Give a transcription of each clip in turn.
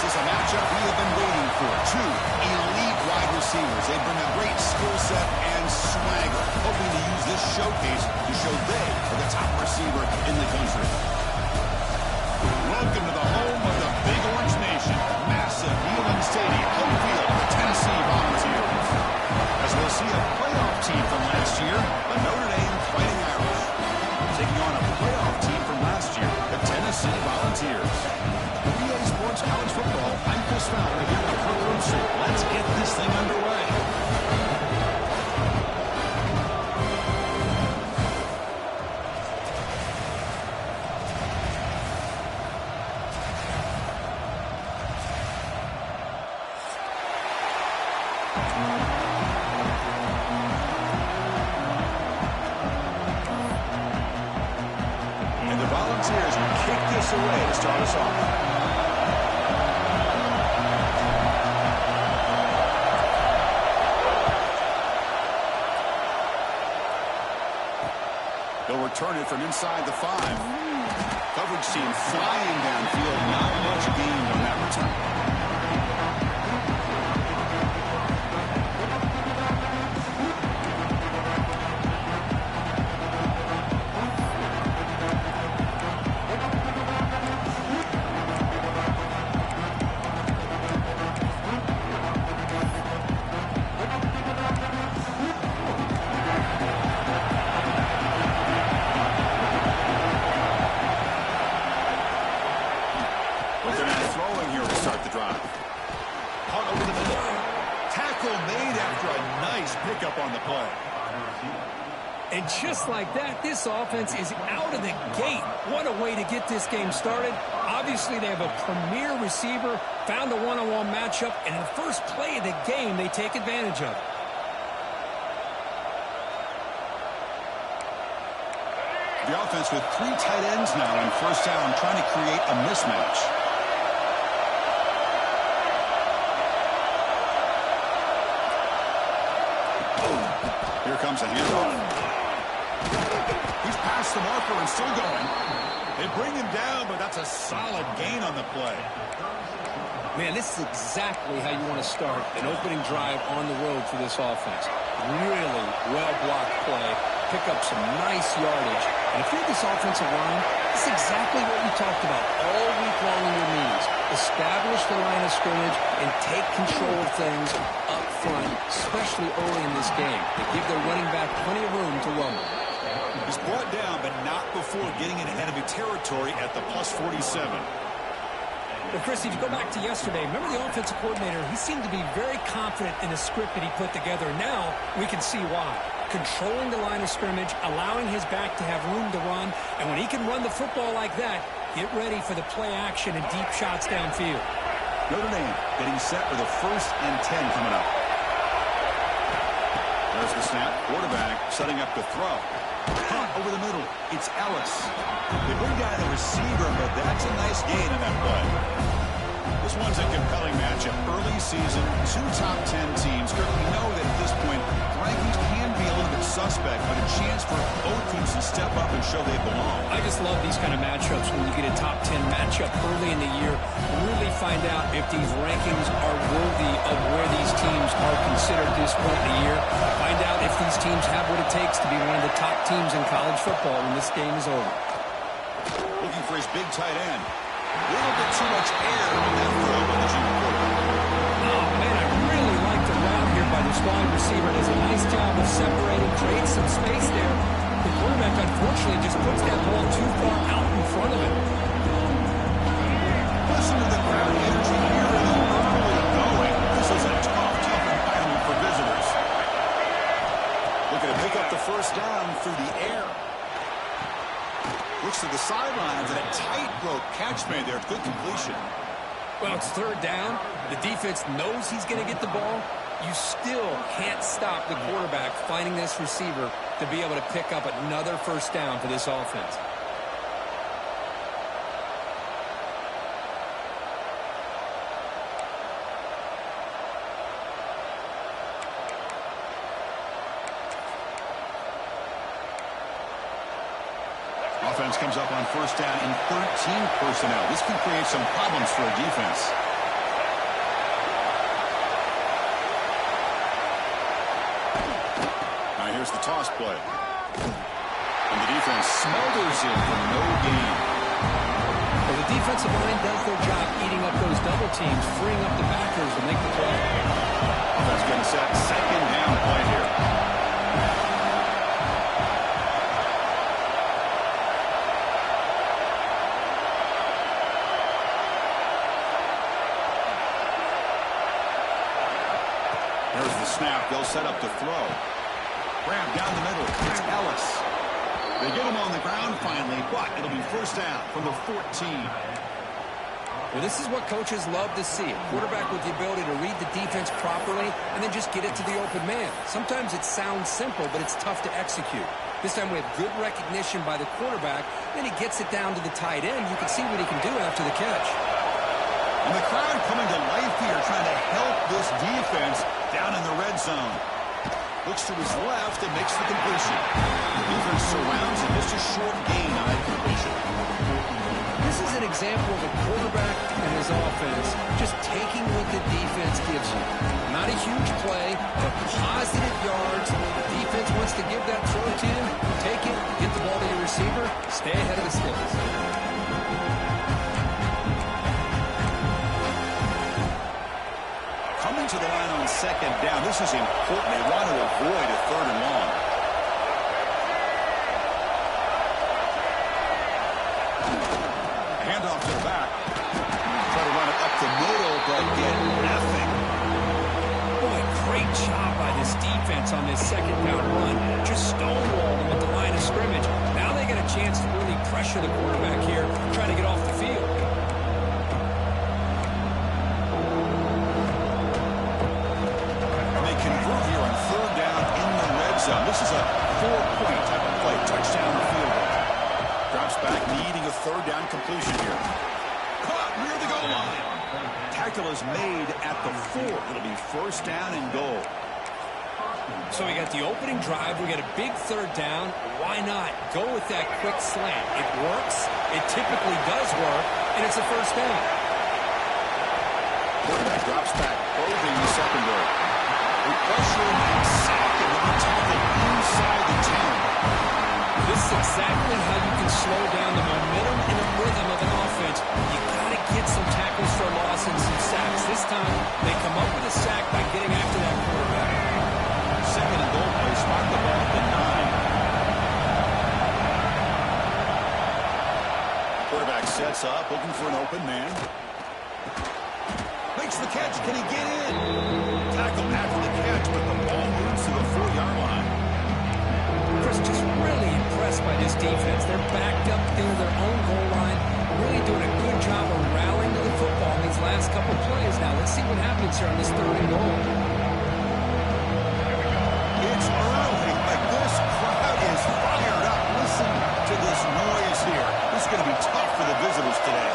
This is a matchup we have been waiting for. Two elite wide receivers. They bring a great skill set and swagger, hoping to use this showcase to show they are the top receiver in the country. Welcome to the home of the Big Orange Nation. Massive Neyland Stadium, home field of the Tennessee Volunteers. As we'll see a playoff team from last year, the Notre Dame Fighting Irish. Taking on a playoff team from last year, the Tennessee Volunteers. PA Sports College Football, I'm Chris Fowler here in the courtroom suite. Let's get this thing underway. And the Volunteers kick this away to start us off. They'll return it from inside the 5. Coverage team flying downfield. Not much gained on that return. Pickup on the play. And just like that, this offense is out of the gate. What a way to get this game started. Obviously, they have a premier receiver, found a one-on-one matchup, and in the first play of the game, they take advantage of it. The offense with 3 tight ends now on first down, trying to create a mismatch. Here comes a handoff. He's past the marker and still going. They bring him down, but that's a solid gain on the play. Man, this is exactly how you want to start an opening drive on the road for this offense. Really well-blocked play. Pick up some nice yardage. And if you're this offensive line, this is exactly what we talked about all week long in your meetings. Establish the line of scrimmage and take control of things up front, especially early in this game. They give their running back plenty of room to rumble. He's brought down, but not before getting in enemy territory at the +47. Well, Chris, if you go back to yesterday, remember the offensive coordinator, he seemed to be very confident in the script that he put together. Now we can see why. Controlling the line of scrimmage, allowing his back to have room to run, and when he can run the football like that, get ready for the play action and deep shots downfield. Notre Dame getting set for the 1st and 10 coming up. There's the snap. Quarterback setting up to throw. Caught over the middle. It's Ellis. They bring down the receiver, but that's a nice gain in that play. This one's a compelling matchup. Early season, 2 top 10 teams. We know that at this point, rankings can be a little bit suspect, but a chance for both teams to step up and show they belong. I just love these kind of matchups when you get a top 10 matchup early in the year. Really find out if these rankings are worthy of where these teams are considered at this point in the year. Find out if these teams have what it takes to be one of the top teams in college football when this game is over. Looking for his big tight end. A little bit too much air in that throw by the junior quarterback. Oh, man, I really like the route here by this wide receiver. Does a nice job of separating, creates some space there. The quarterback, unfortunately, just puts that ball too far out in front of him. Listen to the crowd energy here in the early going. This is a tough environment for visitors. Looking to pick up the first down through the air. Looks to the sidelines and a tightrope catch made there. Good completion. Well, it's 3rd down. The defense knows he's going to get the ball. You still can't stop the quarterback finding this receiver to be able to pick up another first down for this offense. Offense comes up on first down in 13 personnel. This can create some problems for a defense. Here's the toss play. And the defense smothers it for no gain. Well, the defensive line does their job eating up those double teams, freeing up the backers to make the play. Offense getting set. Second down play here. There's the snap. They'll set up to throw. Grab down the middle. It's Ellis. They get him on the ground finally, but it'll be first down from the 14. Well, this is what coaches love to see. A quarterback with the ability to read the defense properly and then just get it to the open man. Sometimes it sounds simple, but it's tough to execute. This time we have good recognition by the quarterback. Then he gets it down to the tight end. You can see what he can do after the catch. And the crowd coming to life here, trying to help this defense down in the red zone. Looks to his left and makes the completion. The defense surrounds him. Just a short gain on that completion. This is an example of a quarterback and his offense just taking what the defense gives you. Not a huge play, but positive yards. The defense wants to give that throw to you. Take it, get the ball to your receiver, stay ahead of the sticks. Coming to the line on second down. This is important. They want to avoid a third and long. Handoff to the back. Try to run it up the middle, but get nothing. Boy, great job by this defense on this second down run. Just stonewalled him at the line of scrimmage. Now they get a chance to really pressure the quarterback here, trying to get off the field. This is a 4-point type of play. Touchdown or field goal. Drops back, needing a third down completion here. Caught near the goal line. Tackle is made at the 4. It'll be first down and goal. So we got the opening drive. We got a big third down. Why not go with that quick slant? It works. It typically does work, and it's a first down. Quarterback drops back, probing the secondary. We pressure him and sack him with a tackle inside the 10. This is exactly how you can slow down the momentum and the rhythm of an offense. You got to get some tackles for loss and some sacks. This time, they come up with a sack by getting after that quarterback. Second and goal play, spot the ball at the 9. Quarterback sets up, looking for an open man. Makes the catch. Can he get in? Tackle after the catch, but the ball moves to the 4-yard line. Chris, just really impressed by this defense. They're backed up near their own goal line. Really doing a good job of rallying to the football in these last couple plays. Now, let's see what happens here on this third and goal. It's early, but this crowd is fired up. Listen to this noise here. This is going to be tough for the visitors today.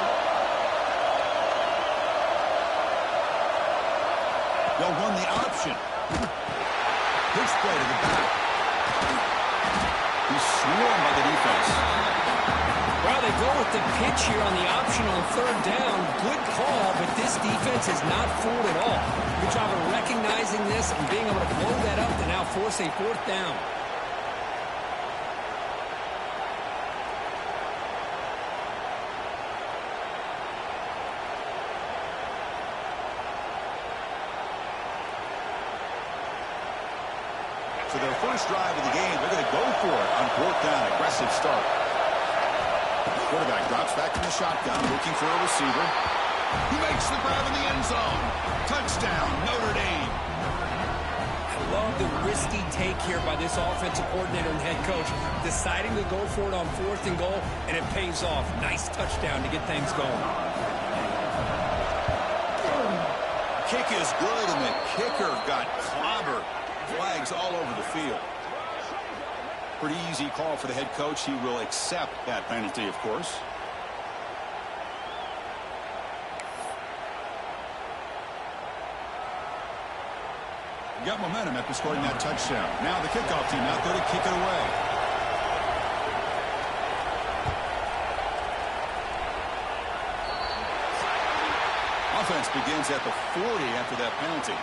They'll run the option. Pitch play to the back. He's swarmed by the defense. Well, they go with the pitch here on the option on third down. Good call, but this defense is not fooled at all. Good job of recognizing this and being able to blow that up to now force a fourth down. So their first drive of the game, they're going to go for it on fourth down. Aggressive start. Quarterback drops back in the shotgun, looking for a receiver. He makes the grab in the end zone. Touchdown, Notre Dame. I love the risky take here by this offensive coordinator and head coach, deciding to go for it on fourth and goal, and it pays off. Nice touchdown to get things going. Kick is good, and the kicker got clobbered. Flags all over the field. Pretty easy call for the head coach. He will accept that penalty, of course. Got momentum after scoring that touchdown. Now the kickoff team out there to kick it away. Offense begins at the 40 after that penalty.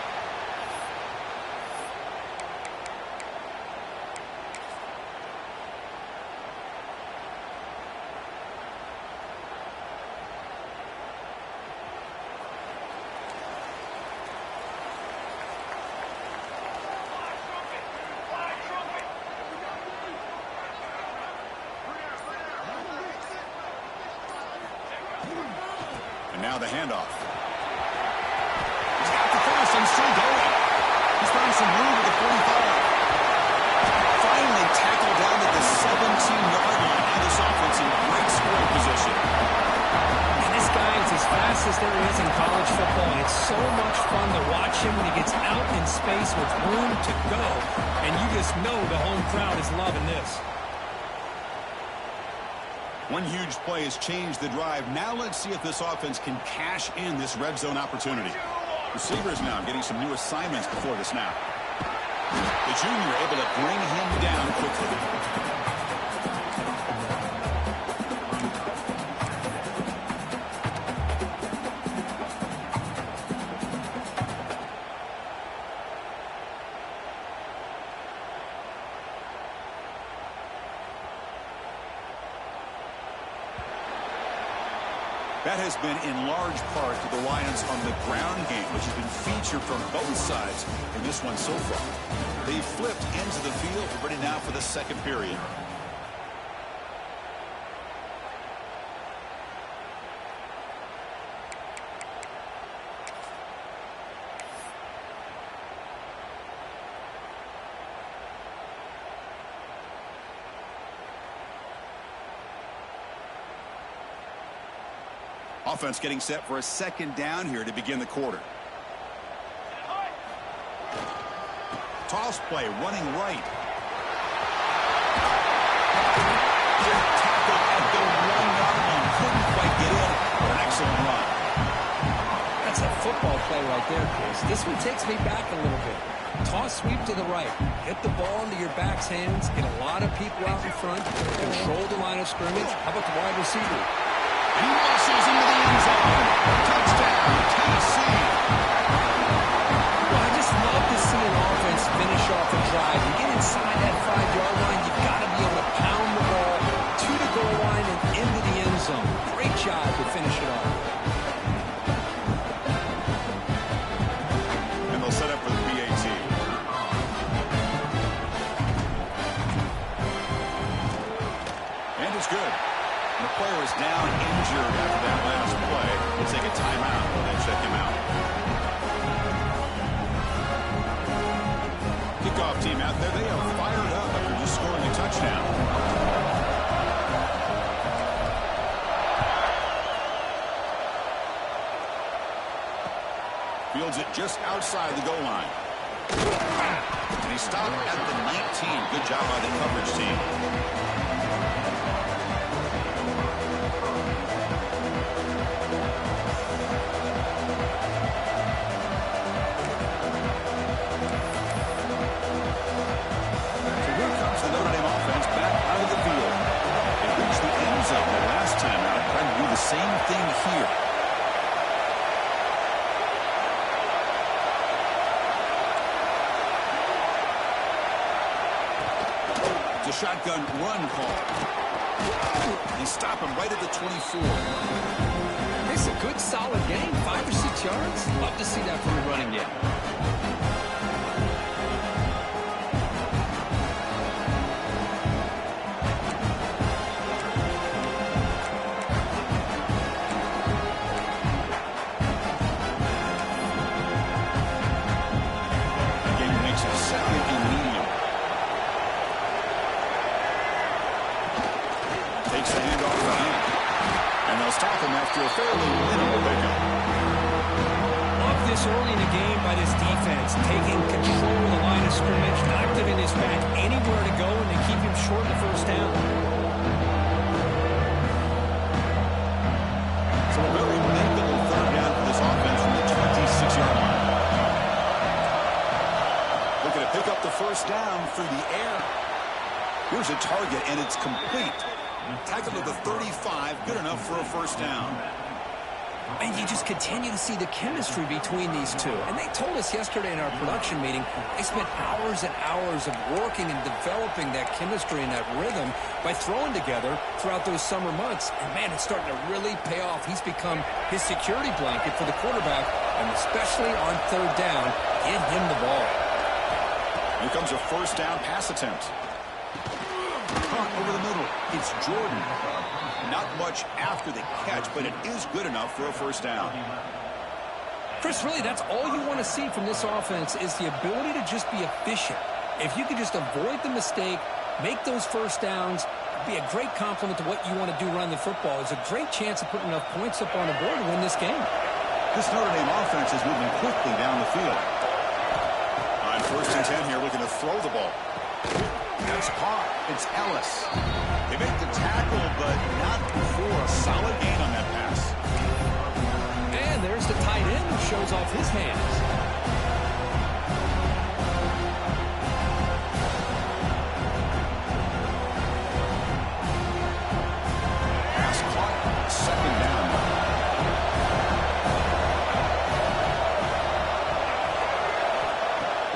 Now the handoff. He's got the finish and still going. He's finding some room at the 45. Finally tackled down at the 17-yard line. Now this offense in great scoring position. And this guy is as fast as there is in college football, and it's so much fun to watch him when he gets out in space with room to go. And you just know the home crowd is loving this. One huge play has changed the drive. Now let's see if this offense can cash in this red zone opportunity. Receivers now getting some new assignments before the snap. The junior able to bring him down quickly. That has been in large part to the Lions on the ground game, which has been featured from both sides in this one so far. They flipped into the field, ready now for the second period. Offense getting set for a second down here to begin the quarter. Toss play, running right. Tackle at the 1-yard line. Couldn't quite get in, but an excellent run. That's a football play right there, Chris. This one takes me back a little bit. Toss sweep to the right. Get the ball into your back's hands. Get a lot of people out in front. Control the line of scrimmage. How about the wide receiver? He rushes into the end zone. Touchdown, Tennessee. Well, I just love to see an offense finish off a drive. You get inside that 5-yard line, you've got to be able to pound the ball to the goal line and into the end zone. Great job to finish it off. And they'll set up for the PAT. And it's good. The player is down injured after that last play. We'll take a timeout while they check him out. Kickoff team out there. They are fired up after just scoring a touchdown. Fields it just outside the goal line. And he stopped at the 19. Good job by the coverage team. Same thing here. It's a shotgun run call. They stop him right at the 24. It's a good, solid game. 5 or 6 yards. Love to see that from the running game. After a fairly minimal pickup. Love this early in the game by this defense, taking control of the line of scrimmage, not giving this back anywhere to go, and they keep him short of the first down. So a very makeable third down for this offense from the 26-yard line. Looking to pick up the first down through the air. Here's a target, and it's complete. Tackled at the 35, good enough for a first down. And you just continue to see the chemistry between these two. And they told us yesterday in our production meeting, they spent hours and hours of working and developing that chemistry and that rhythm by throwing together throughout those summer months. And, man, it's starting to really pay off. He's become his security blanket for the quarterback, and especially on third down, give him the ball. Here comes a first down pass attempt. caught over the middle. It's Jordan. Not much after the catch, but it is good enough for a first down. Chris, really, that's all you want to see from this offense is the ability to just be efficient. If you can just avoid the mistake, make those first downs, be a great compliment to what you want to do running the football. It's a great chance of putting enough points up on the board to win this game. This Notre Dame offense is moving quickly down the field. On 1st and 10 here, looking to throw the ball. That's caught. It's Ellis. They make the tackle, but not before a solid gain on that pass. And there's the tight end who shows off his hands. Pass caught. 2nd down.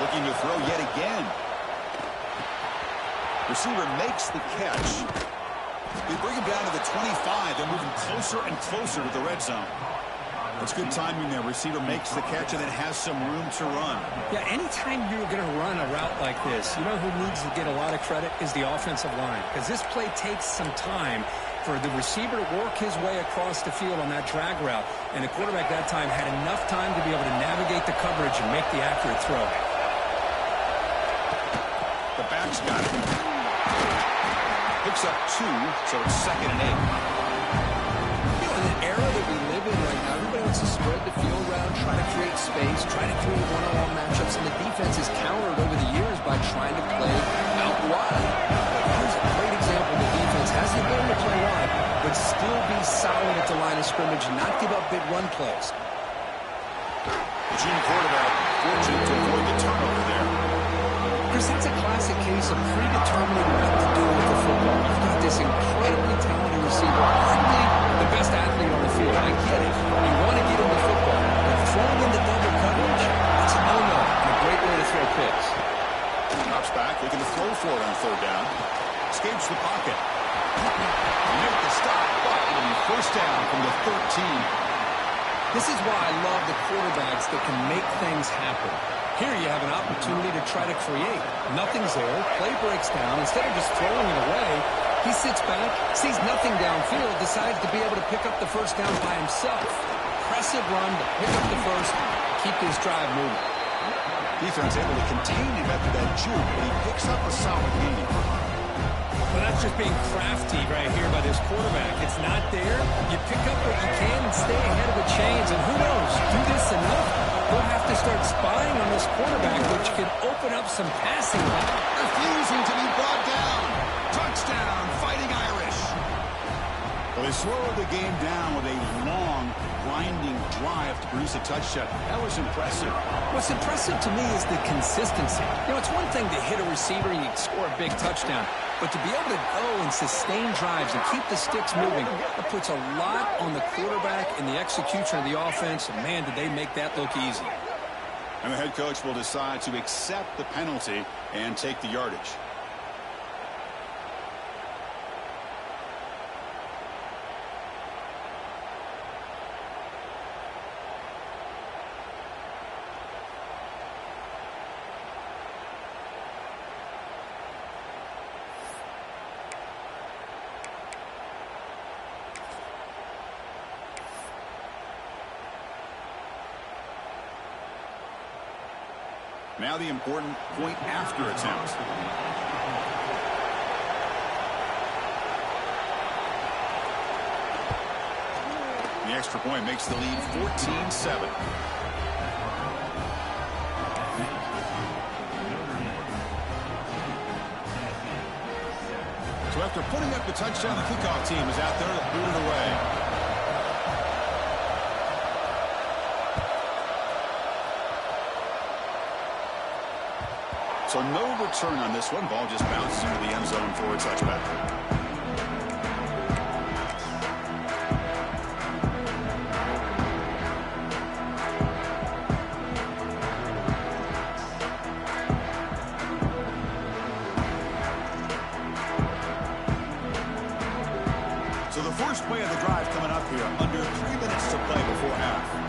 Looking to throw yet again. Receiver makes the catch. They bring him down to the 25. They're moving closer and closer to the red zone. That's good timing there. Receiver makes the catch and then has some room to run. Yeah, anytime you're going to run a route like this, you know who needs to get a lot of credit is the offensive line. Because this play takes some time for the receiver to work his way across the field on that drag route. And the quarterback that time had enough time to be able to navigate the coverage and make the accurate throw. The back's got it. Picks up 2, so it's 2nd and 8. You know, in the era that we live in right now, everybody wants to spread the field around, try to create space, try to create one-on-one matchups, and the defense is countered over the years by trying to play out wide. But here's a great example. The defense has the ability to play wide, but still be solid at the line of scrimmage and not give up big run plays. The junior quarterback fortunate to avoid the turnover there. Chris, that's a classic case of predetermining what to do with the football. You've got this incredibly talented receiver, arguably the best athlete on the field. I get it. You want to get him the football, but throwing into double coverage, that's a no-no and a great way to throw picks. Drops back, looking to throw for it on 3rd down. Escapes the pocket. Make the stop, but it'll be first down from the 13. This is why I love the quarterbacks that can make things happen. Here you have an opportunity to try to create. Nothing's there. Play breaks down. Instead of just throwing it away, he sits back, sees nothing downfield, decides to be able to pick up the first down by himself. Impressive run to pick up the first, keep this drive moving. Defense able to contain him after that juke, but he picks up a solid gain. Well, that's just being crafty right here by this quarterback. It's not there. You pick up what you can and stay ahead of the chains. And who knows, do this enough, we'll have to start spying on this quarterback, which could open up some passing. Refusing to be brought down. Touchdown, Fighting Irish. Well, they slowed the game down with a long, grinding drive to produce a touchdown. That was impressive. What's impressive to me is the consistency. You know, it's one thing to hit a receiver and you score a big touchdown, but to be able to go and sustain drives and keep the sticks moving, that puts a lot on the quarterback and the execution of the offense. And, man, did they make that look easy. And the head coach will decide to accept the penalty and take the yardage. Now the important point after attempt. The extra point makes the lead 14-7. So after putting up the touchdown, the kickoff team is out there to boot it away. So no return on this one. Ball just bounces into the end zone for a touchback. So the first play of the drive coming up here. Under 3 minutes to play before half.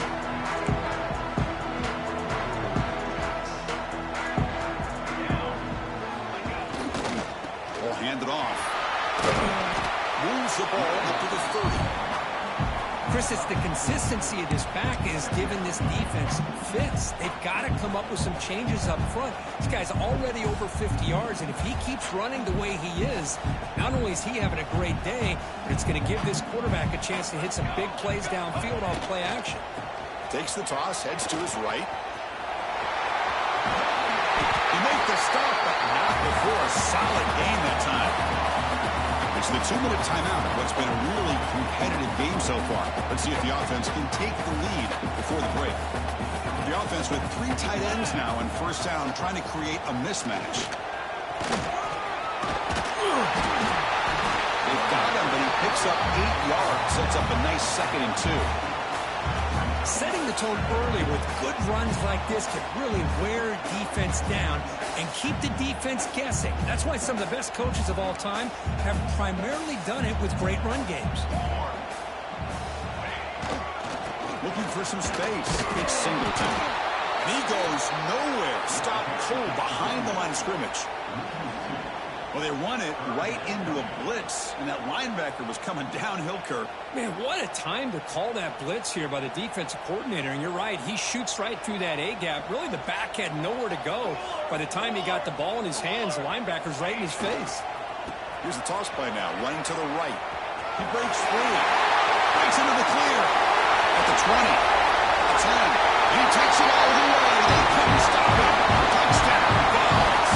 Hand it off. Moves the ball up to the 30. Chris, it's the consistency of this back is giving this defense fits. They've got to come up with some changes up front. This guy's already over 50 yards, and if he keeps running the way he is, not only is he having a great day, but it's going to give this quarterback a chance to hit some big plays downfield off play action. Takes the toss, heads to his right. He makes the stop, but not before a solid gain that time. It's the 2-minute timeout of what's been a really competitive game so far. Let's see if the offense can take the lead before the break. The offense with 3 tight ends now on first down, trying to create a mismatch. They've got him, but he picks up 8 yards, sets up a nice 2nd and 2. Setting the tone early with good runs like this can really wear defense down and keep the defense guessing. That's why some of the best coaches of all time have primarily done it with great run games. Looking for some space. It's Singleton. He goes nowhere. Stop cold behind the line of scrimmage. Well, they run it right into a blitz, and that linebacker was coming downhill, Kirk. Man, what a time to call that blitz here by the defensive coordinator. And you're right, he shoots right through that A-gap. Really, the back had nowhere to go. By the time he got the ball in his hands, the linebacker's right in his face. Here's the toss play now, running to the right. He breaks free. Breaks into the clear. At the 20. The 10. He takes it all the way. They couldn't stop him. Touchdown, Dogs.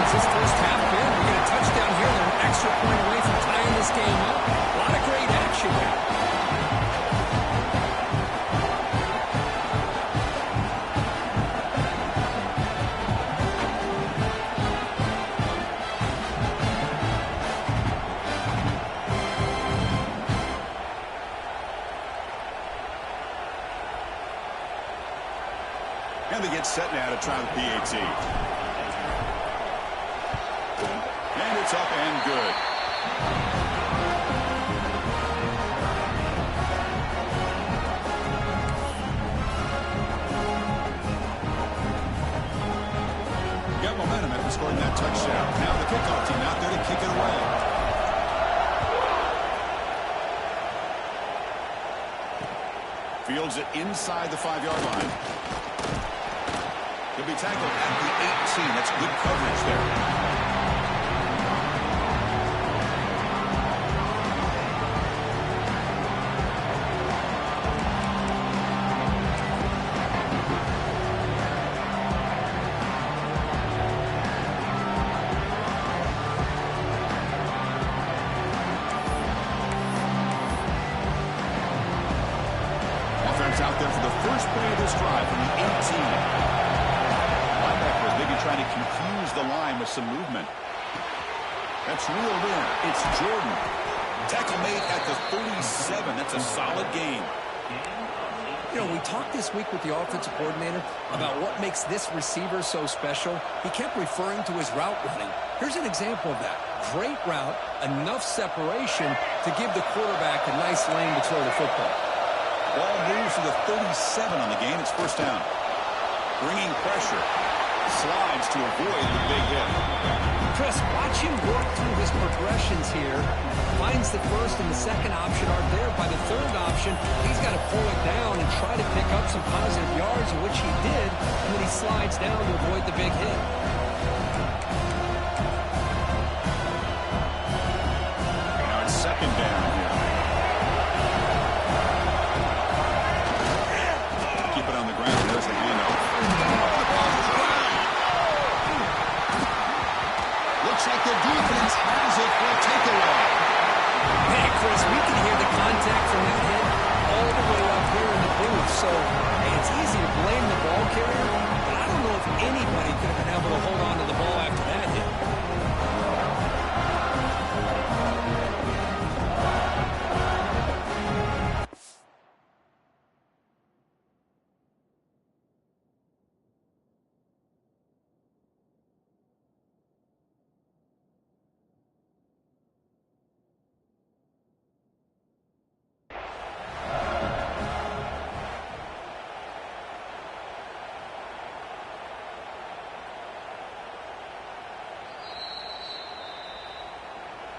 This first half been. We get a touchdown here. They're an extra point away from tying this game up. A lot of great action here. And they get set now to try the PAT. And it's up and good. Got momentum after scoring that touchdown. Now the kickoff team out there to kick it away. Fields it inside the 5-yard line. He'll be tackled at the 18. That's good coverage there. Out there for the first play of this drive from the 18. Linebacker maybe trying to confuse the line with some movement. That's reeled in. It's Jordan. Tackle made at the 37. That's a solid gain. You know, we talked this week with the offensive coordinator about what makes this receiver so special. He kept referring to his route running. Here's an example of that. Great route, enough separation to give the quarterback a nice lane to throw the football. Ball moves to the 37 on the game. It's first down. Bringing pressure. Slides to avoid the big hit. Chris, watch him work through his progressions here. Finds the first and the second option are there. By the third option, he's got to pull it down and try to pick up some positive yards, which he did, and then he slides down to avoid the big hit. Now it's second down here. Like the defense has it for a takeaway. Hey, Chris, we can hear the contact from that hit all the way up here in the booth. So, hey, it's easy to blame the ball carrier, but I don't know if anybody could have been able to hold on to the ball after that hit.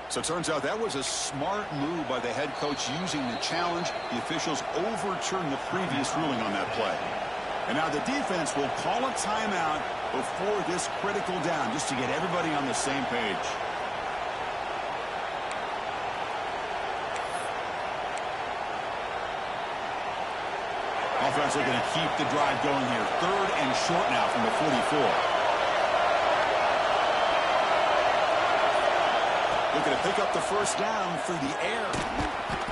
So it turns out that was a smart move by the head coach using the challenge. The officials overturned the previous ruling on that play. And now the defense will call a timeout before this critical down, just to get everybody on the same page. Offense looking to keep the drive going here. 3rd and short now from the 44. Looking to pick up the first down through the air.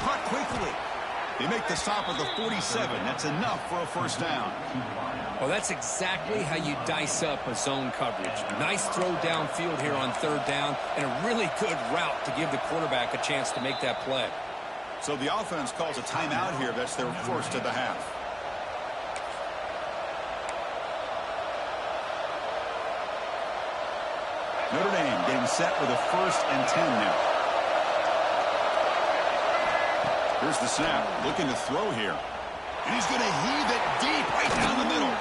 Caught quickly. They make the stop at the 47. That's enough for a first down. Well, that's exactly how you dice up a zone coverage. Nice throw downfield here on 3rd down, and a really good route to give the quarterback a chance to make that play. So the offense calls a timeout here. That's their first of the half. Notre Dame getting set with a 1st and 10 now. Here's the snap. Looking to throw here. And he's going to heave it deep right down the middle.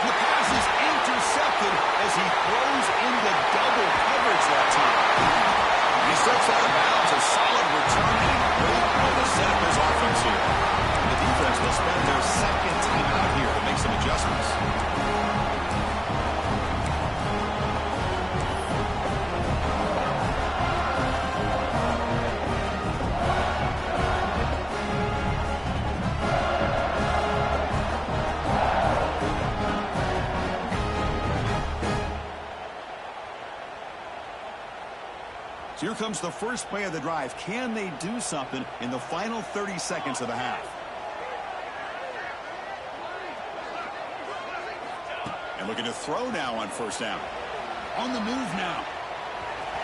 The pass is intercepted as he throws into double coverage that time. And he steps out of bounds. A solid return and a great way to set up his offense here. And the defense will spend their 2nd timeout here to make some adjustments. Here comes the first play of the drive. Can they do something in the final 30 seconds of the half? And looking to throw now on 1st down. On the move now.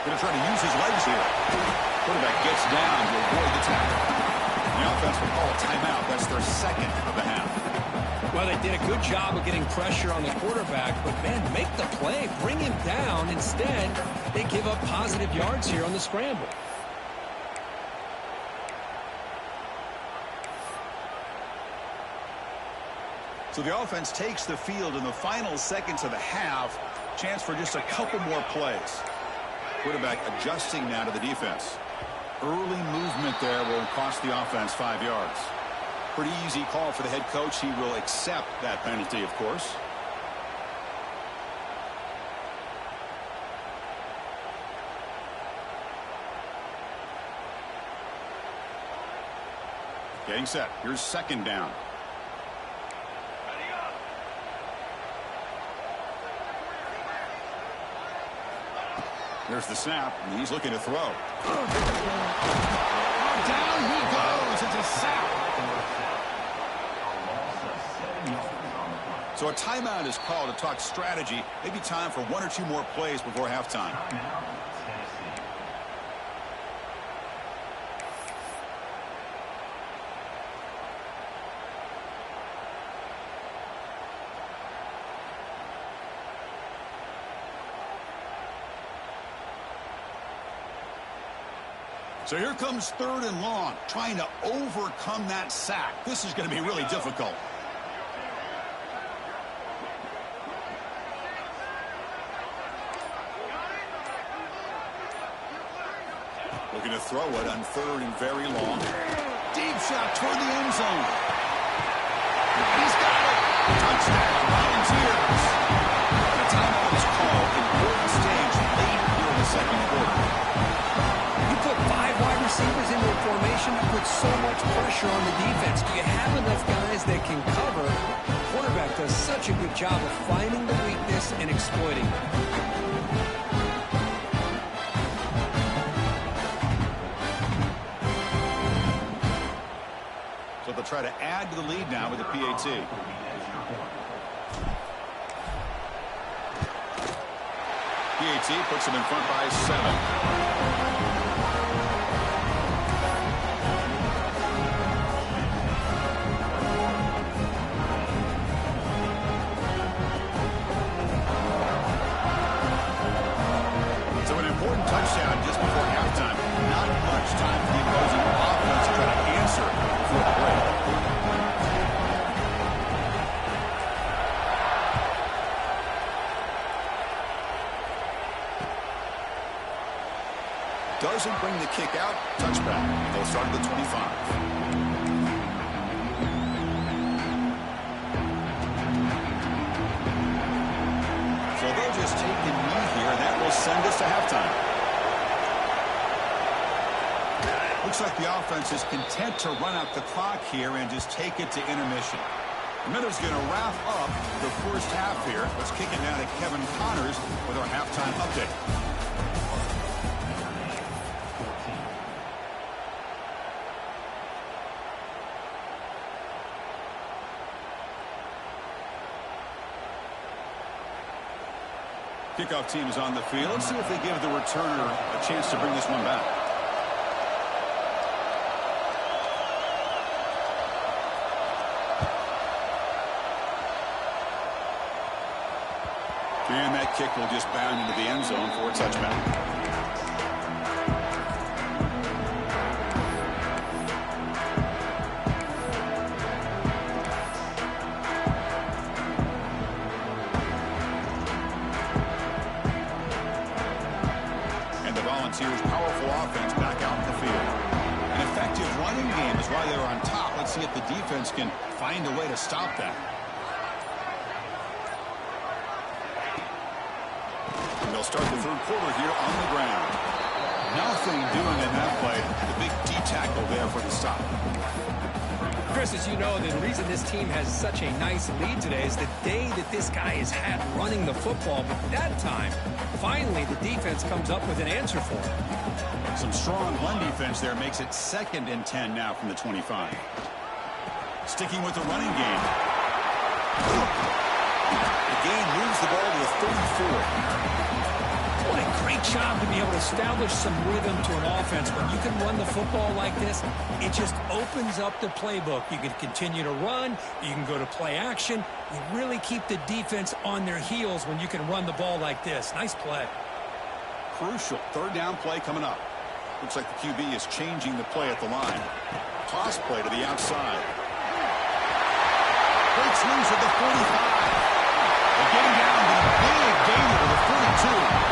Going to try to use his legs here. Quarterback gets down to avoid the tackle. The offense will call a timeout. That's their 2nd of the half. Well, they did a good job of getting pressure on the quarterback, but, man, make the play. Bring him down. Instead, they give up positive yards here on the scramble. So the offense takes the field in the final seconds of the half. Chance for just a couple more plays. Quarterback adjusting now to the defense. Early movement there will cost the offense 5 yards. Pretty easy call for the head coach. He will accept that penalty, of course. Getting set. Here's 2nd down. There's the snap, and he's looking to throw. Down he goes. It's a sack. So a timeout is called to talk strategy. Maybe time for 1 or 2 more plays before halftime. So here comes 3rd and long, trying to overcome that sack. This is going to be really difficult. Looking to throw it on 3rd and very long. Deep shot toward the end zone. He's got it. Touchdown, Volunteers. The timeout is called. Important stage late here in the 2nd quarter. You put 5 wide receivers into a formation, you put so much pressure on the defense. Do you have enough guys that can cover? The quarterback does such a good job of finding the weakness and exploiting it. So they'll try to add to the lead now with the PAT. PAT puts them in front by 7. Touchdown just before halftime. Not much time for the opposing offense to try to answer before the break. doesn't bring the kick out. Touchback. They'll start at the 25. So they'll just take the knee here, and that will send us to halftime. Looks like the offense is content to run out the clock here and just take it to intermission. The Miller's going to wrap up the first half here. Let's kick it now to Kevin Connors with our halftime update. Kickoff team is on the field. Let's see if they give the returner a chance to bring this one back. And that kick will just bound into the end zone for a touchback. And the Volunteers' powerful offense back out in the field. An effective running game is why they're on top. Let's see if the defense can find a way to stop that. They'll start the third quarter here on the ground. Nothing doing in that play. The big D tackle there for the stop. Chris, as you know, the reason this team has such a nice lead today is the day that this guy has had running the football. But that time, finally, the defense comes up with an answer for him. Some strong run defense there makes it 2nd and 10 now from the 25. Sticking with the running game. The game moves the ball to the 34. What a great job to be able to establish some rhythm to an offense. When you can run the football like this, it just opens up the playbook. You can continue to run. You can go to play action. You really keep the defense on their heels when you can run the ball like this. Nice play. Crucial third down play coming up. Looks like the QB is changing the play at the line. Toss play to the outside. Breaks loose at the 45. Getting down to the big gainer to the 42.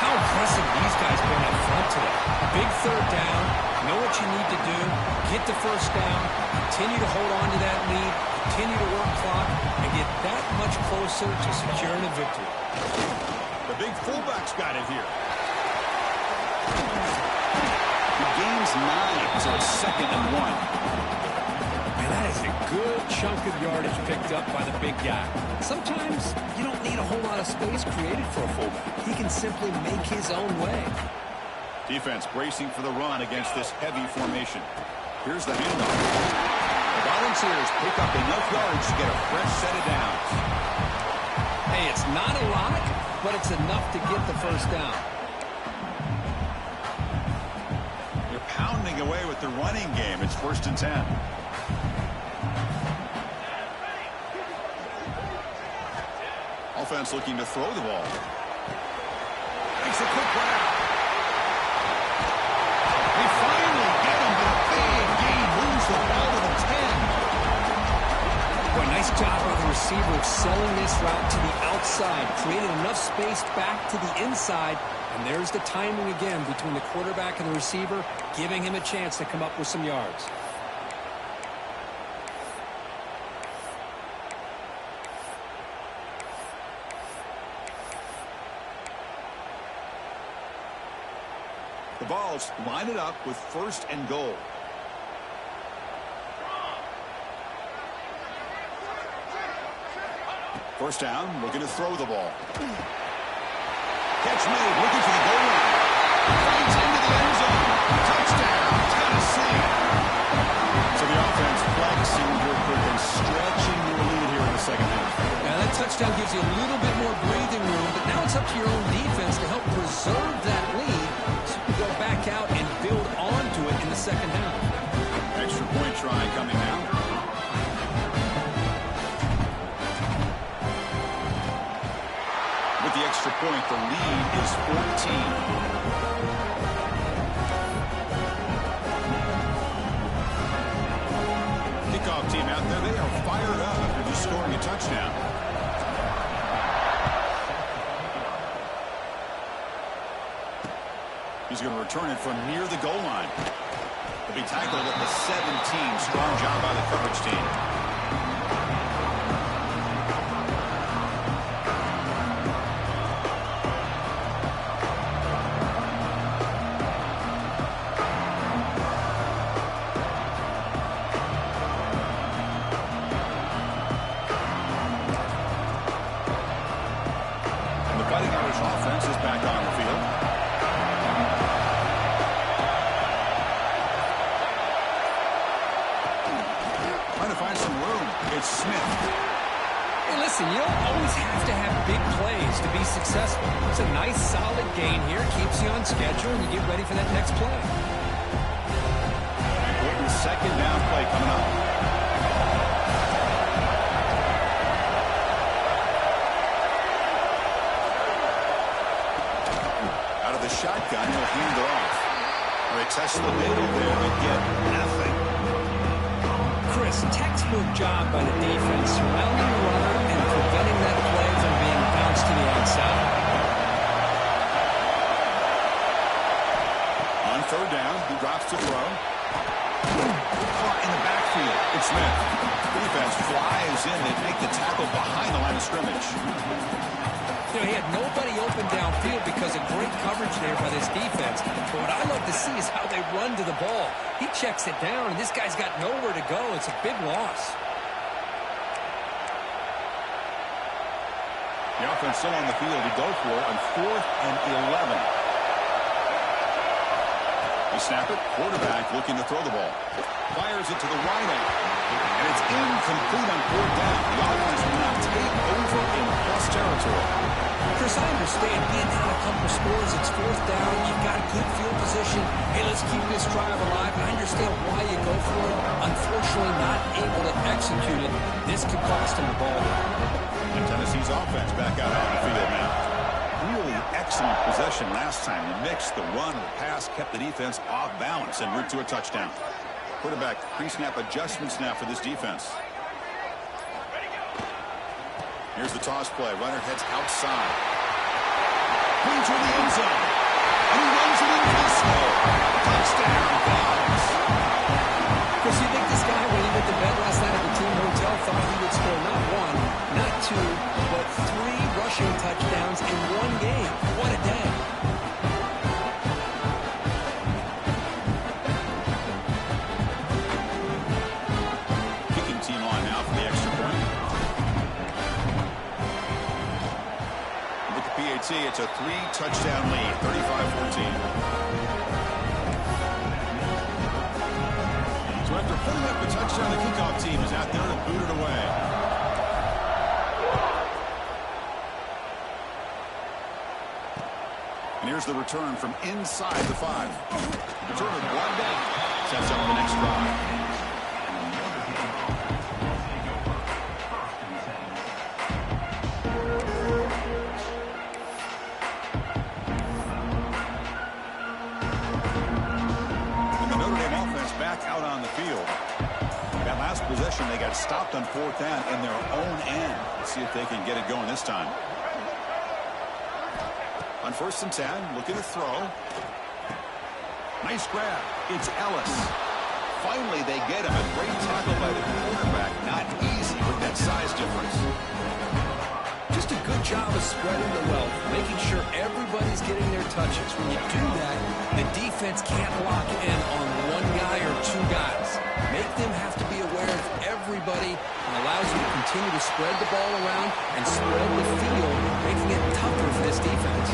How impressive these guys been up front today. Big third down. Know what you need to do. Get the first down. Continue to hold on to that lead. Continue to work clock. And get that much closer to securing a victory. The big fullback's got it here. He gains 9, so it's 2nd and 1. That is a good chunk of yardage picked up by the big guy. Sometimes you don't need a whole lot of space created for a fullback. He can simply make his own way. Defense bracing for the run against this heavy formation. Here's the handoff. The Volunteers pick up enough yards to get a fresh set of downs. Hey, it's not a lot, but it's enough to get the first down. They're pounding away with the running game. It's 1st and 10. Offense looking to throw the ball. Makes a quick grab. They finally get him, but a big gain moves the ball to the 10. Boy, nice job by the receiver selling this route to the outside, creating enough space back to the inside, and there's the timing again between the quarterback and the receiver, giving him a chance to come up with some yards. The Vols line it up with 1st and goal. First down, looking to throw the ball. Catch made, looking for the goal line. Fights into the end zone. Touchdown, Tennessee. So the offense flexing real quick and stretching their lead here in the second half. Now that touchdown gives you a little bit more breathing room, but now it's up to your own defense to help preserve that lead so you can go back out and build onto it in the second half. Extra point try coming now. With the extra point, the lead is 14. Kickoff team out there, they are fired up after just scoring a touchdown. He's going to return it from near the goal line. He'll be tackled at the 17. Strong job by the coverage team. Offense is back on the field. Trying to find some room. It's Smith. Hey, listen, you don't always have to have big plays to be successful. It's a nice, solid gain here. Keeps you on schedule, and you get ready for that next play. Important second down play coming up. Shotgun, he'll hand it off. They test the middle there and get nothing. Chris, textbook job by the defense, surrounding the runner and preventing that play from being bounced to the outside. On third down, he drops to throw. Caught in the backfield. It's Smith. Defense flies in. They make the tackle behind the line of scrimmage. You know, he had nobody open downfield because of great coverage there by this defense. But what I love to see is how they run to the ball. He checks it down, and this guy's got nowhere to go. It's a big loss. The offense still on the field to go for on 4th and 11. They snap it. Quarterback looking to throw the ball. Fires it to the wideout. And it's incomplete on 4th down. The offense will now take over in plus territory. Chris, I understand being down a couple scores. It's 4th down. You've got good field position. Hey, let's keep this drive alive. I understand why you go for it. Unfortunately, not able to execute it. This could cost him the ball. And Tennessee's offense back out on the field now. Really excellent possession last time. The mix, the run, the pass kept the defense off balance and route to a touchdown. Quarterback pre-snap adjustment snap for this defense. Here's the toss play. Runner heads outside. Brings her the end zone. And he runs it into the snow. Touchdown, Dogs. Chris, you think this guy, when he went to bed last night at the team hotel, thought he would score not 1, not 2, but 3 rushing touchdowns in one game? What a day. Kicking team on now for the extra point. With the PAT, it's a 3-touchdown lead, 35-14. So after putting up the touchdown, the kickoff team is out there to boot it away. And here's the return from inside the 5. Return of 1 down. Sets up the next drive. Out on the field. That last possession, they got stopped on 4th down in their own end. Let's see if they can get it going this time. On 1st and 10, looking to throw. Nice grab. It's Ellis. Finally, they get him. A great tackle by the quarterback. Not easy with that size difference. Just a good job of spreading the wealth, making sure everybody's getting their touches. When you do that, the defense can't lock in on one guy or 2 guys. Make them have to be aware of everybody and allows you to continue to spread the ball around and spread the field, making it tougher for this defense.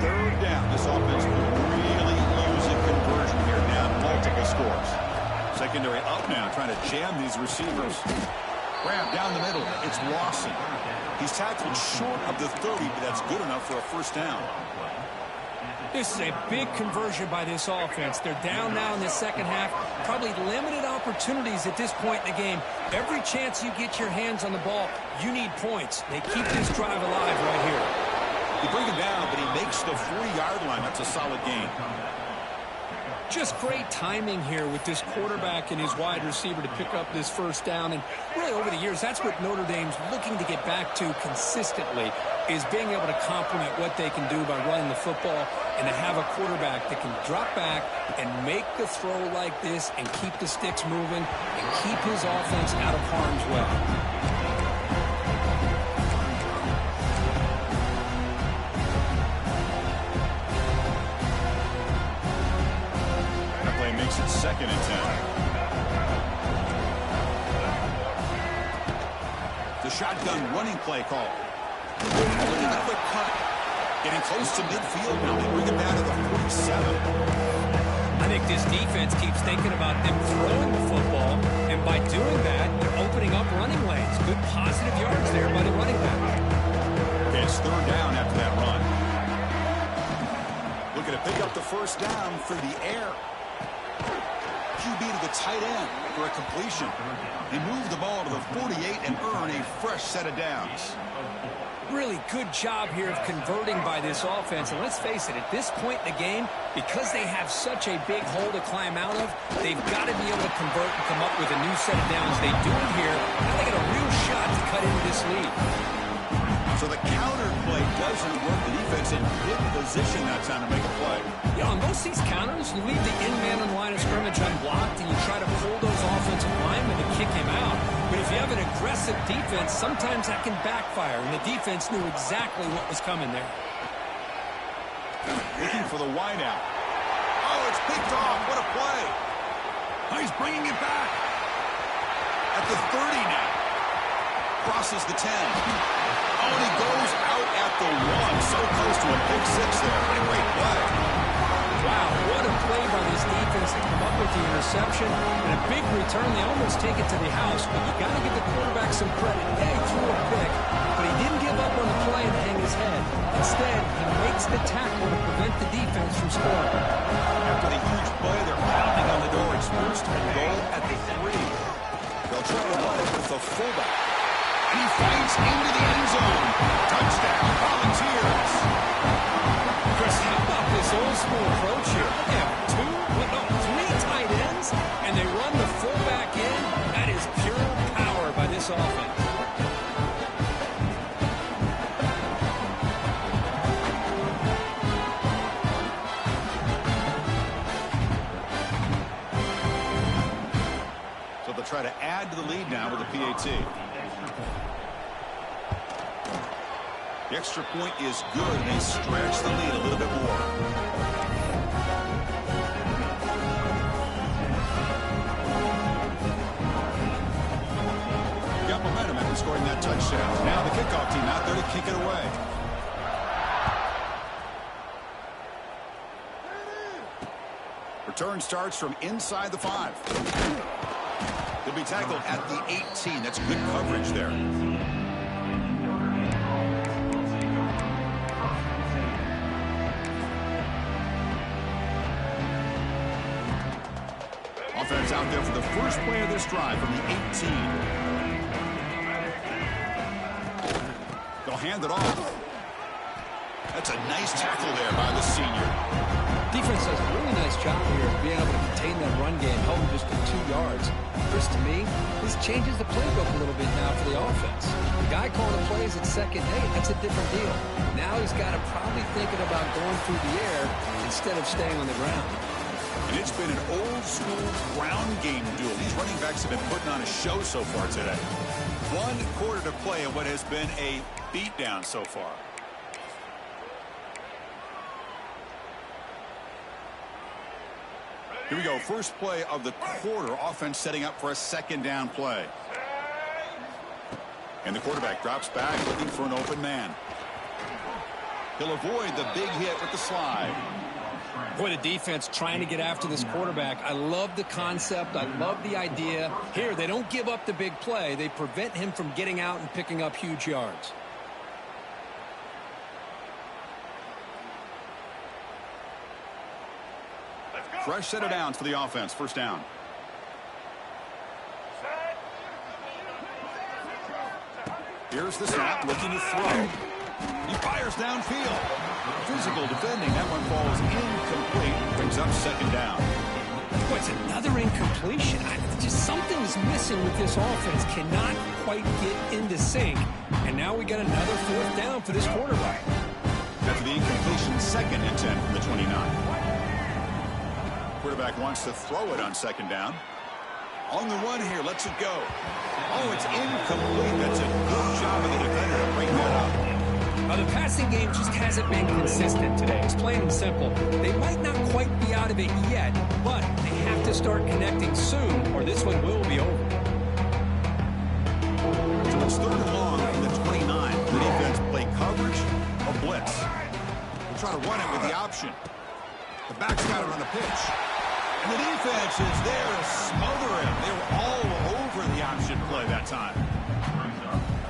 Third down. This offense will really use a conversion here now. Multiple scores. Secondary up now, trying to jam these receivers. Grab down the middle. It's Lawson. He's tackled short of the 30, but that's good enough for a 1st down. This is a big conversion by this offense. They're down now in the second half. Probably limited opportunities at this point in the game. Every chance you get your hands on the ball, you need points. They keep this drive alive right here. They bring him down, but he makes the 4-yard line. That's a solid gain. Just great timing here with this quarterback and his wide receiver to pick up this first down. And really over the years, that's what Notre Dame's looking to get back to consistently, is being able to complement what they can do by running the football and to have a quarterback that can drop back and make the throw like this and keep the sticks moving and keep his offense out of harm's way. Makes it 2nd and 10. The shotgun running play call. Look at the quick cut. Getting close to midfield now. They bring it down to the 47. I think this defense keeps thinking about them throwing the football, and by doing that, they're opening up running lanes. Good positive yards there by the running back. Okay, it's 3rd down after that run. Looking to pick up the first down through the air. QB to the tight end for a completion. They move the ball to the 48 and earn a fresh set of downs. Really good job here of converting by this offense. And let's face it, at this point in the game, because they have such a big hole to climb out of, they've got to be able to convert and come up with a new set of downs. They do it here. Now they got a real shot to cut into this lead. So the counter play doesn't work. The defense in good position that time to make a play. You know, on most of these counters, you leave the in-man on the line of scrimmage unblocked, and you try to pull those offensive linemen to kick him out. But if you have an aggressive defense, sometimes that can backfire, and the defense knew exactly what was coming there. Looking for the wideout. Oh, it's picked off. What a play. Oh, he's bringing it back. At the 30 now. Crosses the 10. Oh, and he goes out at the 1. So close to a pick 6 there. What a great play. Wow, what a play by this defense to come up with the interception. And a big return. They almost take it to the house. But you got to give the quarterback some credit. Yeah, he threw a pick, but he didn't give up on the play and hang his head. Instead, he makes the tackle to prevent the defense from scoring. After the huge play, they're pounding on the door. It's 1st and goal at the 3. They'll try to run it with the fullback. And he fights into the end zone. Touchdown, Volunteers. Chris, how about this old school approach here? They have 3 tight ends, and they run the fullback in. That is pure power by this offense. So they'll try to add to the lead now with the PAT. The extra point is good, and they stretch the lead a little bit more. Got momentum after scoring that touchdown. Now the kickoff team out there to kick it away. Return starts from inside the 5. He'll be tackled at the 18. That's good coverage there. Offense out there for the first play of this drive from the 18. They'll hand it off. That's a nice tackle there by the senior. Defense does a really nice job here of being able to contain that run game, held him just to 2 yards. Chris, to me, this changes the playbook a little bit now for the offense. The guy calling the plays at 2nd, hey, that's a different deal. Now he's got to probably thinking about going through the air instead of staying on the ground. And it's been an old-school ground game duel. These running backs have been putting on a show so far today. 1 quarter to play in what has been a beatdown so far. Here we go. First play of the quarter. Offense setting up for a 2nd down play. And the quarterback drops back looking for an open man. He'll avoid the big hit with the slide. Boy, the defense trying to get after this quarterback. I love the concept. I love the idea. Here, they don't give up the big play. They prevent him from getting out and picking up huge yards. Fresh set of downs for the offense. First down. Here's the snap, looking to throw. He fires downfield. Physical defending. That one falls incomplete. Brings up second down. What's another incompletion? Just something is missing with this offense. Cannot quite get into sync. And now we got another fourth down for this quarterback. After the incompletion, 2nd and 10 from the 29. Quarterback wants to throw it on second down. On the run here, lets it go. Oh, it's incomplete. That's a good job of the defender to bring that up. Now, the passing game just hasn't been consistent today. It's plain and simple. They might not quite be out of it yet, but they have to start connecting soon, or this one will be over. So it's 3rd and long from the 29. The defense play coverage or blitz. We'll try to run it with the option. The back's got it on the pitch. And the defense is there to smother him. They were all over the option play that time.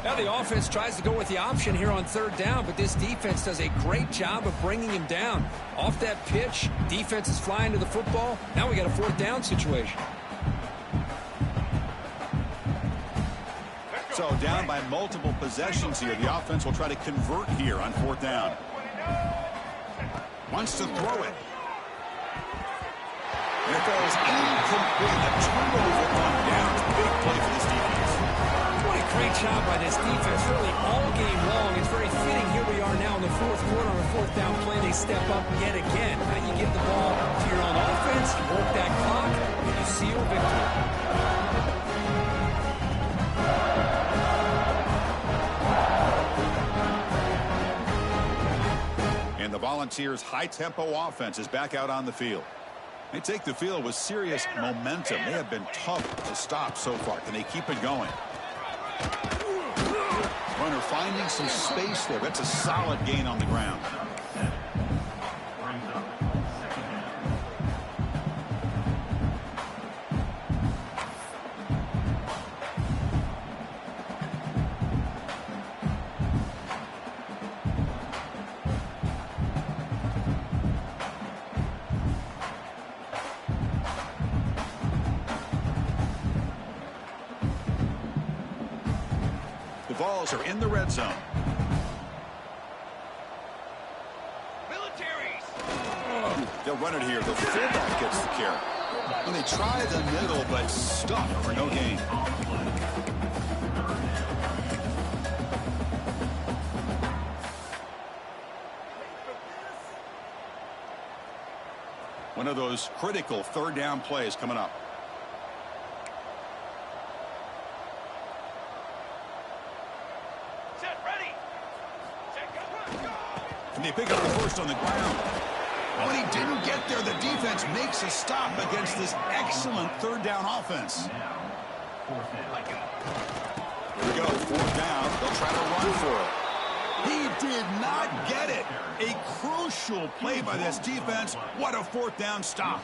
Now the offense tries to go with the option here on 3rd down, but this defense does a great job of bringing him down. Off that pitch, defense is flying to the football. Now we got a 4th down situation. So down by multiple possessions here. The offense will try to convert here on 4th down. Wants to throw it. And it falls incomplete. A turnover on downs. Big play for this defense. What a great job by this defense, really all game long. It's very fitting. Here we are now in the 4th quarter on a 4th down play. They step up yet again. Now you give the ball to your own offense, you work that clock, and you seal victory. And the Volunteers' high-tempo offense is back out on the field. They take the field with serious momentum. They have been tough to stop so far. Can they keep it going? Runner finding some space there. That's a solid gain on the ground. Vols are in the red zone. They'll run it here. The fullback gets the carry. And they try the middle, but stuck for no gain. One of those critical 3rd down plays coming up. And they pick up the first on the ground. When he didn't get there, the defense makes a stop against this excellent 3rd down offense. Here we go, 4th down. They'll try to run for it. He did not get it. A crucial play by this defense. What a 4th down stop.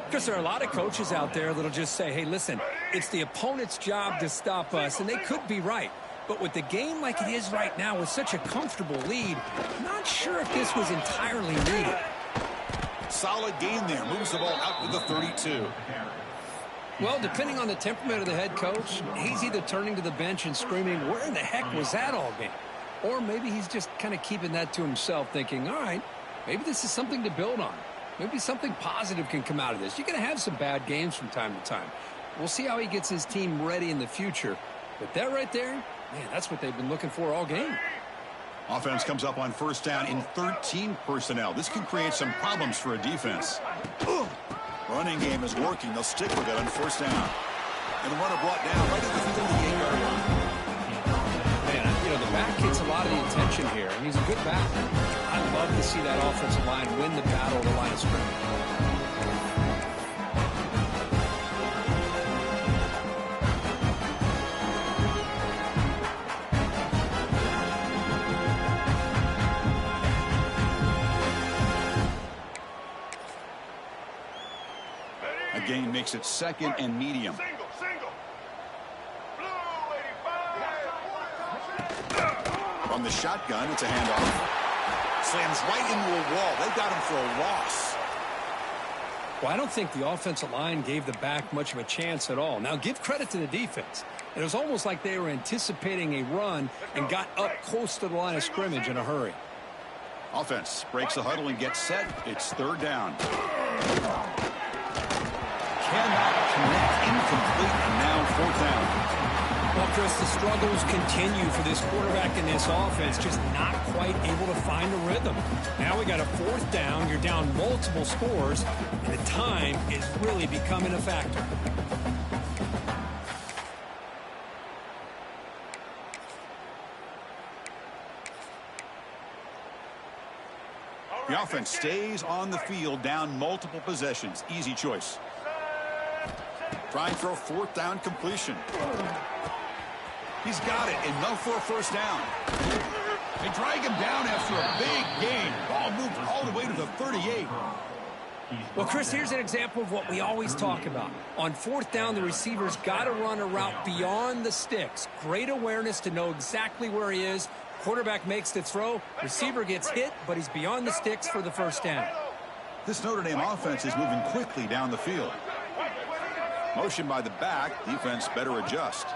Because there are a lot of coaches out there that'll just say, hey, listen, it's the opponent's job to stop us, and they could be right. But with the game like it is right now with such a comfortable lead, I'm not sure if this was entirely needed. Solid gain there. Moves the ball out to the 32. Well, depending on the temperament of the head coach, he's either turning to the bench and screaming, where in the heck was that all game? Or maybe he's just kind of keeping that to himself, thinking, all right, maybe this is something to build on. Maybe something positive can come out of this. You're going to have some bad games from time to time. We'll see how he gets his team ready in the future. But that right there, man, that's what they've been looking for all game. Offense comes up on 1st down in 13 personnel. This can create some problems for a defense. Running game is working. They'll stick with it on 1st down. And the runner brought down right at the 38-yard line. Man, you know, the back gets a lot of the attention here, and he's a good back. I'd love to see that offensive line win the battle at the line of scrimmage. Gain makes it 2nd and medium. On the shotgun, it's a handoff. Slams right into a wall. They got him for a loss. Well, I don't think the offensive line gave the back much of a chance at all. Now, give credit to the defense. It was almost like they were anticipating a run and got up close to the line of scrimmage in a hurry. Offense breaks the huddle and gets set. It's third down. Cannot connect, incomplete, and now fourth down. Well, Chris, the struggles continue for this quarterback in this offense, just not quite able to find a rhythm. Now we got a fourth down. You're down multiple scores, and the time is really becoming a factor. The offense stays on the field, down multiple possessions. Easy choice. Trying for a fourth down completion. He's got it. Enough for a first down. They drag him down after a big gain. Ball moved all the way to the 38. Well, Chris, here's an example of what we always talk about. On fourth down, the receiver's got to run a route beyond the sticks. Great awareness to know exactly where he is. Quarterback makes the throw. Receiver gets hit, but he's beyond the sticks for the first down. This Notre Dame offense is moving quickly down the field. Motion by the back. Defense better adjust.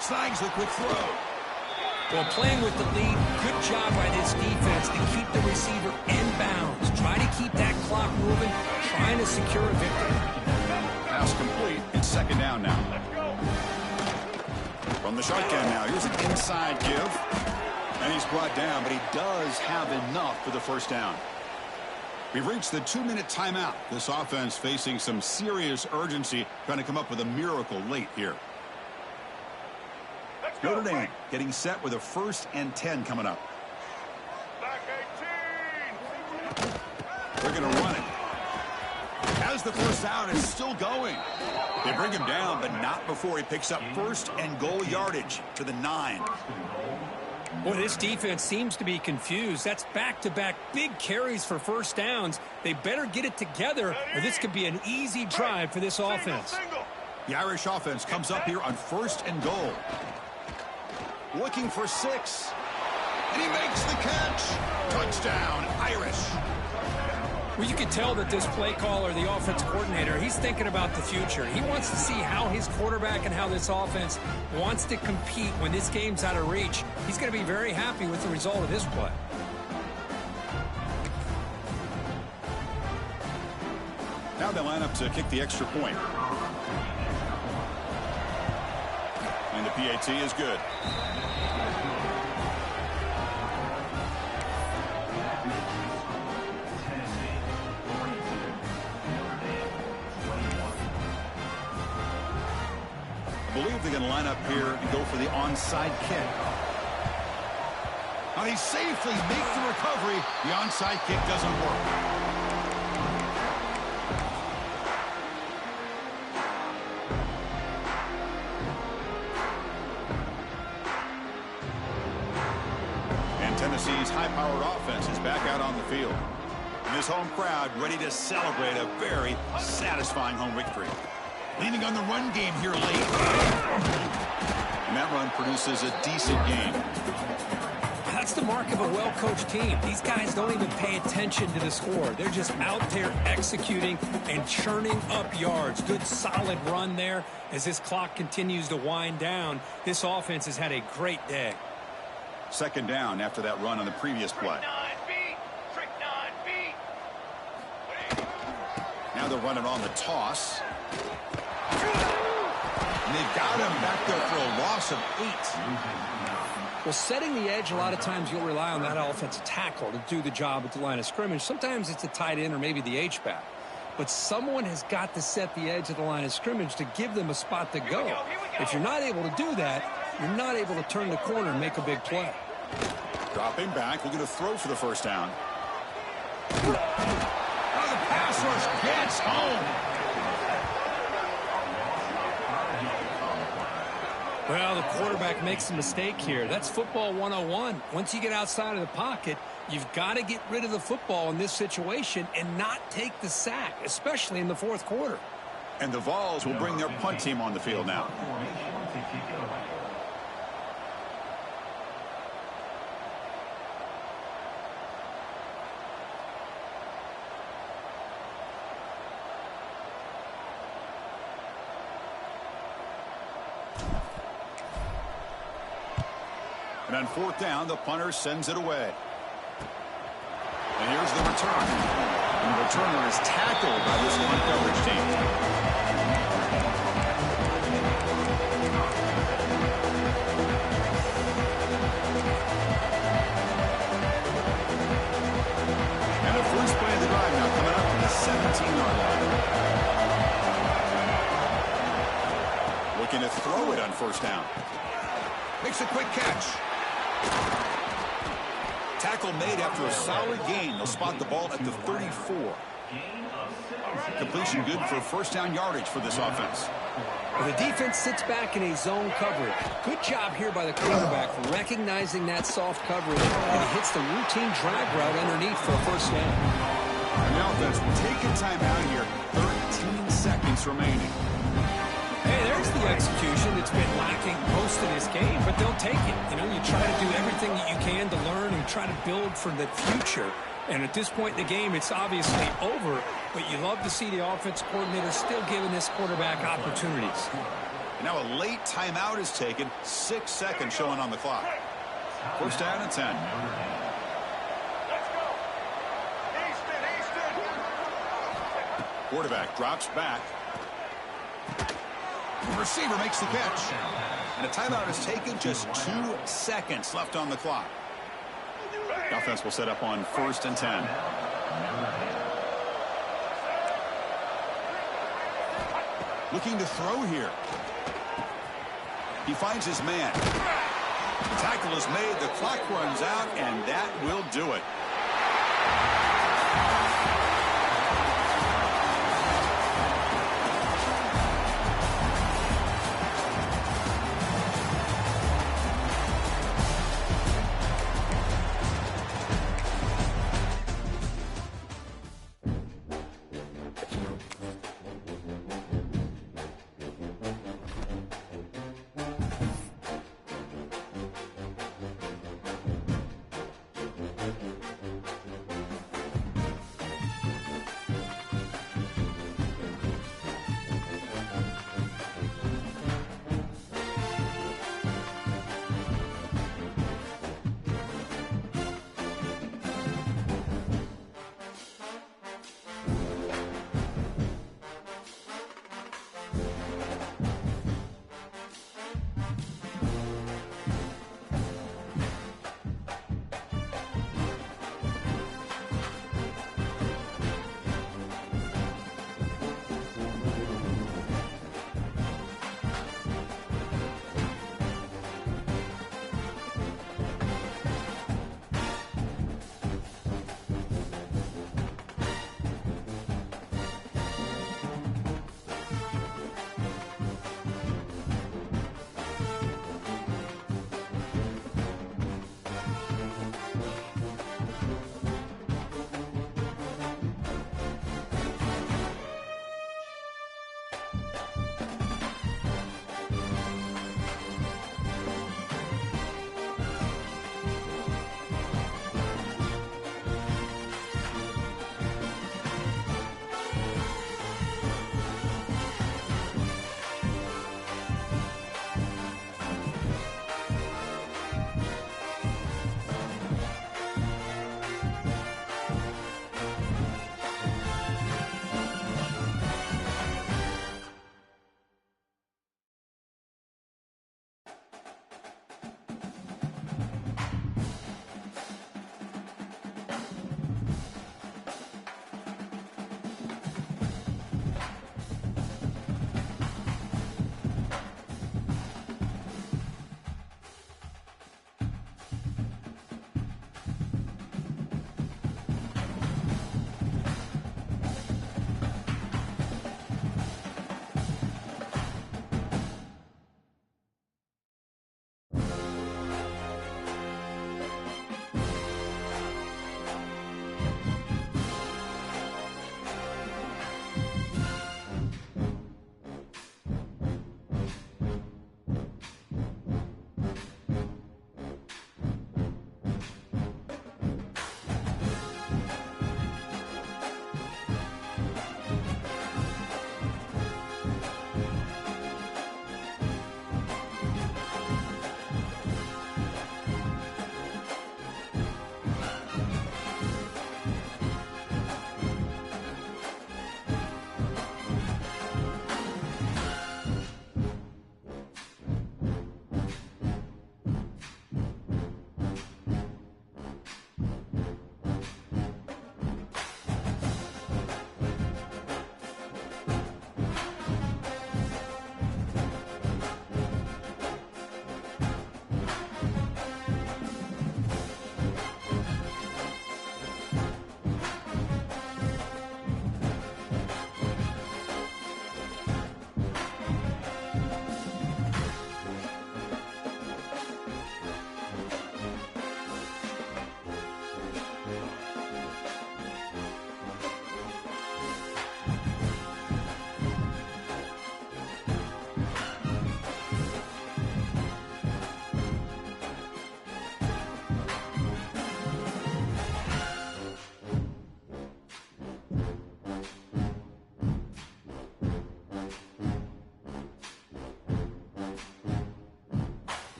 Snags the quick throw. Well, playing with the lead, good job by this defense to keep the receiver in bounds. Try to keep that clock moving, trying to secure a victory. Pass complete. It's second down now. From the shotgun now. Here's an inside give. And he's brought down, but he does have enough for the first down. We've reached the 2-minute timeout. This offense facing some serious urgency, trying to come up with a miracle late here. Notre Dame getting set with a 1st and 10 coming up. They're going to run it. As the first down is still going. They bring him down, but not before he picks up 1st and goal yardage to the 9. Boy, this defense seems to be confused. That's back-to-back big carries for first downs. They better get it together, or this could be an easy drive for this offense. The Irish offense comes up here on 1st and goal. Looking for 6. And he makes the catch. Touchdown, Irish. Well, you can tell that this play caller, the offense coordinator, he's thinking about the future. He wants to see how his quarterback and how this offense wants to compete when this game's out of reach. He's going to be very happy with the result of this play. Now they line up to kick the extra point. And the PAT is good. I believe they're going to line up here and go for the onside kick. Now they safely make the recovery. The onside kick doesn't work. And Tennessee's high-powered offense is back out on the field. And this home crowd ready to celebrate a very satisfying home victory. Leaning on the run game here late. And that run produces a decent game. That's the mark of a well-coached team. These guys don't even pay attention to the score. They're just out there executing and churning up yards. Good, solid run there. As this clock continues to wind down, this offense has had a great day. Second down after that run on the previous play. Now they're running on the toss. And they've got him back there for a loss of 8. Well, setting the edge, a lot of times you'll rely on that offensive tackle to do the job at the line of scrimmage. Sometimes it's a tight end or maybe the H-back. But someone has got to set the edge of the line of scrimmage to give them a spot to go. If you're not able to do that, you're not able to turn the corner and make a big play. Dropping back, looking to throw for the first down. Oh, the pass rush gets home. Well, the quarterback makes a mistake here. That's football 101. Once you get outside of the pocket, you've got to get rid of the football in this situation and not take the sack, especially in the fourth quarter. And the Vols will bring their punt team on the field now. And on fourth down, the punter sends it away. And here's the return. And the returner is tackled by this punt coverage team. And the first play of the drive now coming up from the 17-yard line. Looking to throw it on first down. Makes a quick catch. Tackle made after a solid gain. They'll spot the ball at the 34. Completion good for first down yardage for this offense. Well, the defense sits back in a zone coverage. Good job here by the quarterback recognizing that soft coverage, and he hits the routine drag route underneath for a first down. And the offense will take a timeout here. 13 seconds remaining. Hey, there's the execution that's been lacking most of this game, but they'll take it. You know, you try to do everything that you can to learn and try to build for the future. And at this point in the game, it's obviously over, but you love to see the offense coordinator still giving this quarterback opportunities. And now a late timeout is taken. 6 seconds showing on the clock. First down and 10. Quarterback drops back. The receiver makes the catch. And a timeout is taken. Just 2 seconds left on the clock. The offense will set up on first and 10. Looking to throw here. He finds his man. The tackle is made. The clock runs out, and that will do it.